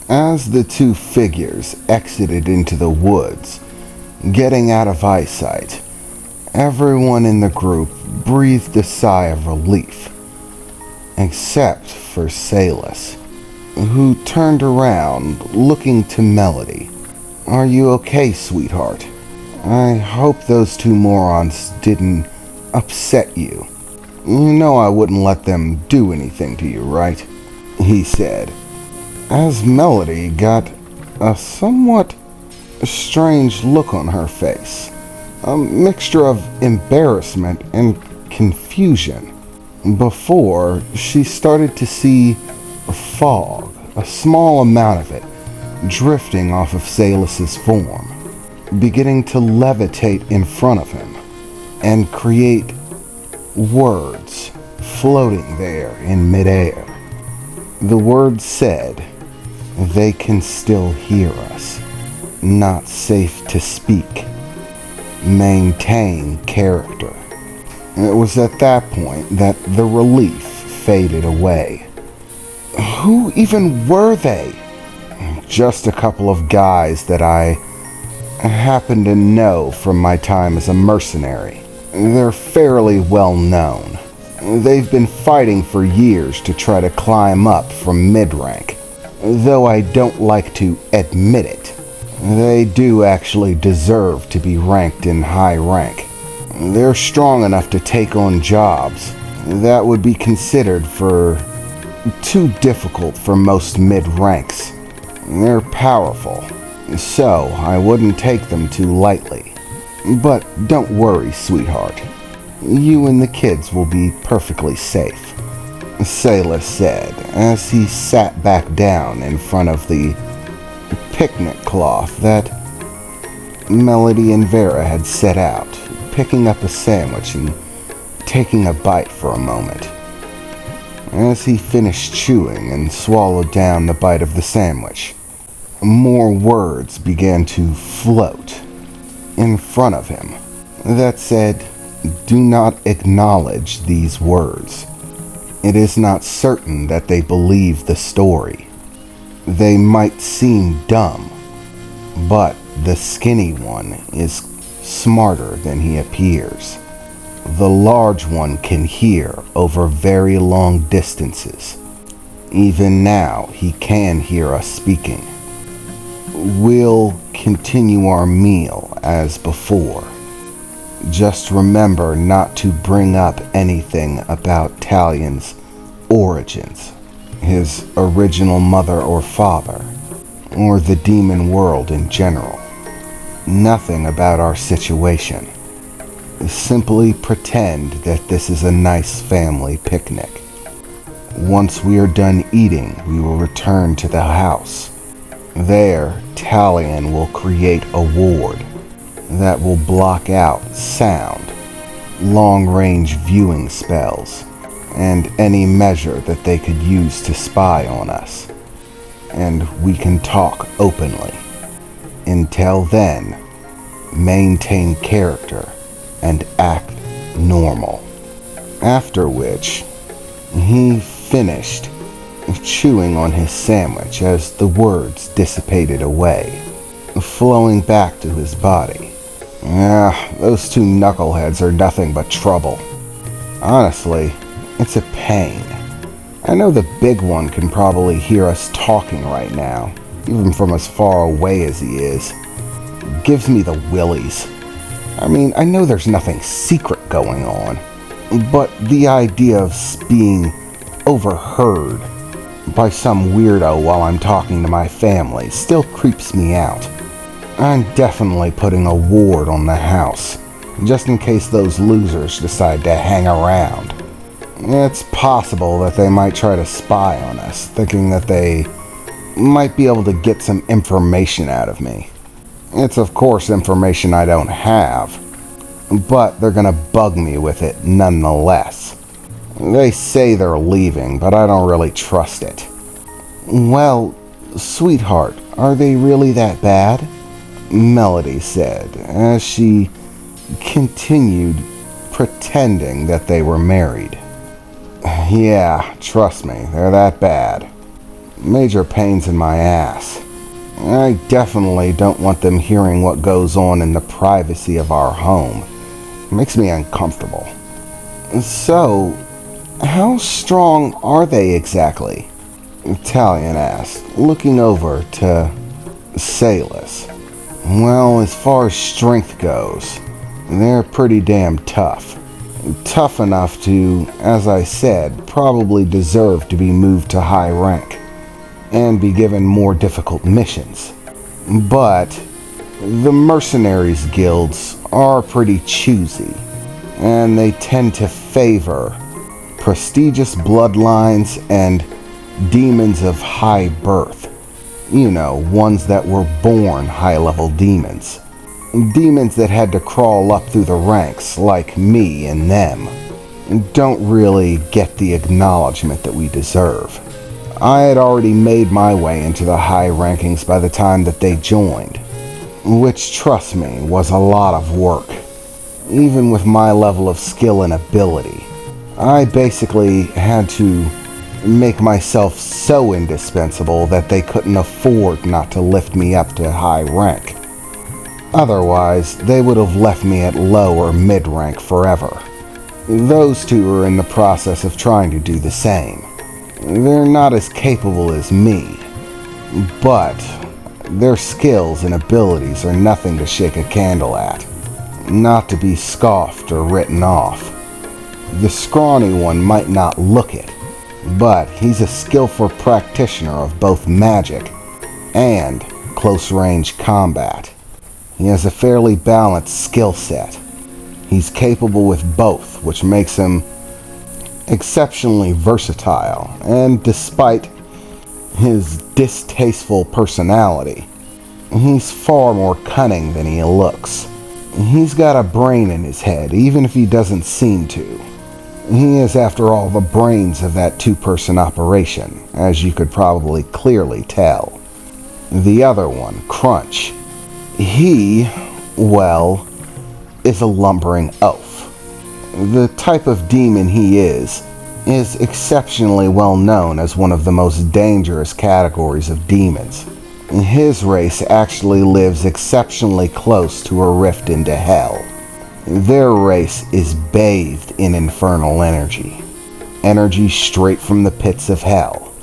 As the two figures exited into the woods, getting out of eyesight, everyone in the group breathed a sigh of relief, except for Salus, who turned around looking to Melody. "Are you okay, sweetheart? I hope those two morons didn't upset you. You know I wouldn't let them do anything to you, right?" he said, as Melody got a somewhat strange look on her face, a mixture of embarrassment and confusion, before she started to see fog, a small amount of it, drifting off of Salus's form, beginning to levitate in front of him and create words floating there in midair. The words said, "They can still hear us. Not safe to speak. Maintain character." It was at that point that the relief faded away. Who even were they? Just a couple of guys that I happen to know from my time as a mercenary. They're fairly well known. They've been fighting for years to try to climb up from mid-rank. Though I don't like to admit it, they do actually deserve to be ranked in high rank. They're strong enough to take on jobs that would be considered for too difficult for most mid-ranks. They're powerful, so I wouldn't take them too lightly. But don't worry, sweetheart. You and the kids will be perfectly safe, Salus said as he sat back down in front of the picnic cloth that Melody and Vera had set out, picking up a sandwich and taking a bite for a moment. As he finished chewing and swallowed down the bite of the sandwich, more words began to float in front of him that said, "Do not acknowledge these words. It is not certain that they believe the story. They might seem dumb, but the skinny one is smarter than he appears. The large one can hear over very long distances. Even now, he can hear us speaking. We'll continue our meal as before. Just remember not to bring up anything about Talion's origins, his original mother or father, or the demon world in general. Nothing about our situation. Simply pretend that this is a nice family picnic. Once we are done eating, we will return to the house. There, Taleon will create a ward that will block out sound, long-range viewing spells, and any measure that they could use to spy on us. And we can talk openly. Until then, maintain character and act normal." After which, he finished chewing on his sandwich as the words dissipated away, flowing back to his body. Those two knuckleheads are nothing but trouble. Honestly, it's a pain. I know the big one can probably hear us talking right now, even from as far away as he is. Gives me the willies. I mean, I know there's nothing secret going on, but the idea of being overheard by some weirdo while I'm talking to my family still creeps me out. I'm definitely putting a ward on the house, just in case those losers decide to hang around. It's possible that they might try to spy on us, thinking that they might be able to get some information out of me. It's of course information I don't have, but they're gonna bug me with it nonetheless. They say they're leaving, but I don't really trust it. "Well, sweetheart, are they really that bad?" Melody said as she continued pretending that they were married. "Yeah, trust me, they're that bad. Major pains in my ass. I definitely don't want them hearing what goes on in the privacy of our home. It makes me uncomfortable. So, how strong are they exactly? Taleon asked, looking over to Salus. Well, as far as strength goes, they're pretty damn tough. Tough enough to, as I said, probably deserve to be moved to high rank and be given more difficult missions. But the mercenaries guilds are pretty choosy, and they tend to favor prestigious bloodlines and demons of high birth. You know, ones that were born high-level demons. Demons that had to crawl up through the ranks, like me and them, don't really get the acknowledgement that we deserve. I had already made my way into the high rankings by the time that they joined, which, trust me, was a lot of work. Even with my level of skill and ability, I basically had to make myself so indispensable that they couldn't afford not to lift me up to high rank. Otherwise, they would have left me at low or mid-rank forever. Those two are in the process of trying to do the same. They're not as capable as me, but their skills and abilities are nothing to shake a candle at, not to be scoffed or written off. The scrawny one might not look it, but he's a skillful practitioner of both magic and close-range combat. He has a fairly balanced skill set. He's capable with both, which makes him exceptionally versatile, and despite his distasteful personality, he's far more cunning than he looks. He's got a brain in his head, even if he doesn't seem to. He is, after all, the brains of that two-person operation, as you could probably clearly tell. The other one, Crunch, he, well, is a lumbering oaf. The type of demon he is exceptionally well known as one of the most dangerous categories of demons. His race actually lives exceptionally close to a rift into hell. Their race is bathed in infernal energy. Energy straight from the pits of hell.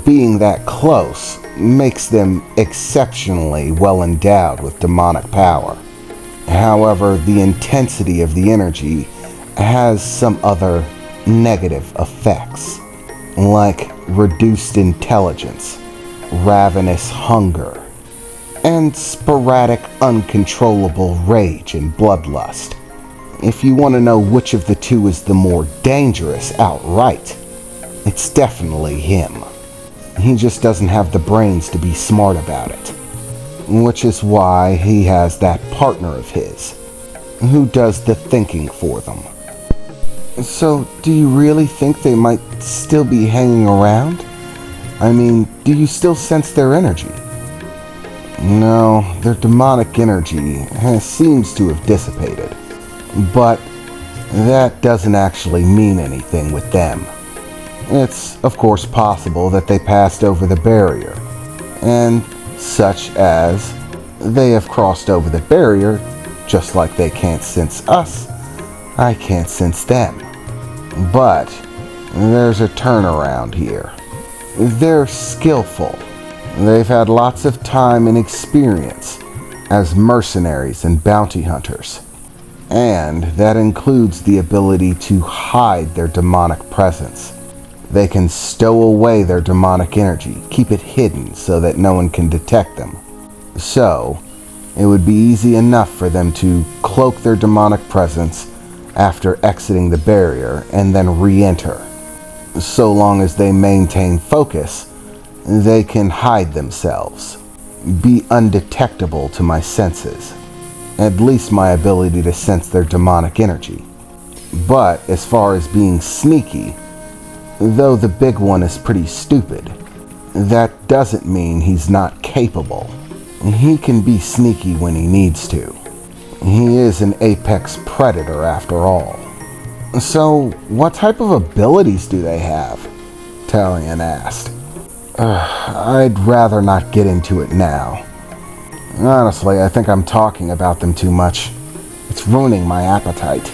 Being that close makes them exceptionally well endowed with demonic power. However, the intensity of the energy has some other negative effects, like reduced intelligence, ravenous hunger, and sporadic uncontrollable rage and bloodlust. If you want to know which of the two is the more dangerous outright, it's definitely him. He just doesn't have the brains to be smart about it, which is why he has that partner of his, who does the thinking for them. So, do you really think they might still be hanging around? I mean, do you still sense their energy? No, their demonic energy seems to have dissipated. But that doesn't actually mean anything with them. It's, of course, possible that they passed over the barrier, and such as they have crossed over the barrier, just like they can't sense us, I can't sense them. But there's a turnaround here. They're skillful. They've had lots of time and experience as mercenaries and bounty hunters. And that includes the ability to hide their demonic presence. They can stow away their demonic energy, keep it hidden so that no one can detect them. So, it would be easy enough for them to cloak their demonic presence after exiting the barrier and then re-enter. So long as they maintain focus, they can hide themselves, be undetectable to my senses, at least my ability to sense their demonic energy. But as far as being sneaky, though the big one is pretty stupid, that doesn't mean he's not capable. He can be sneaky when he needs to. He is an apex predator after all. So, what type of abilities do they have? Taleon asked. I'd rather not get into it now. Honestly, I think I'm talking about them too much. It's ruining my appetite.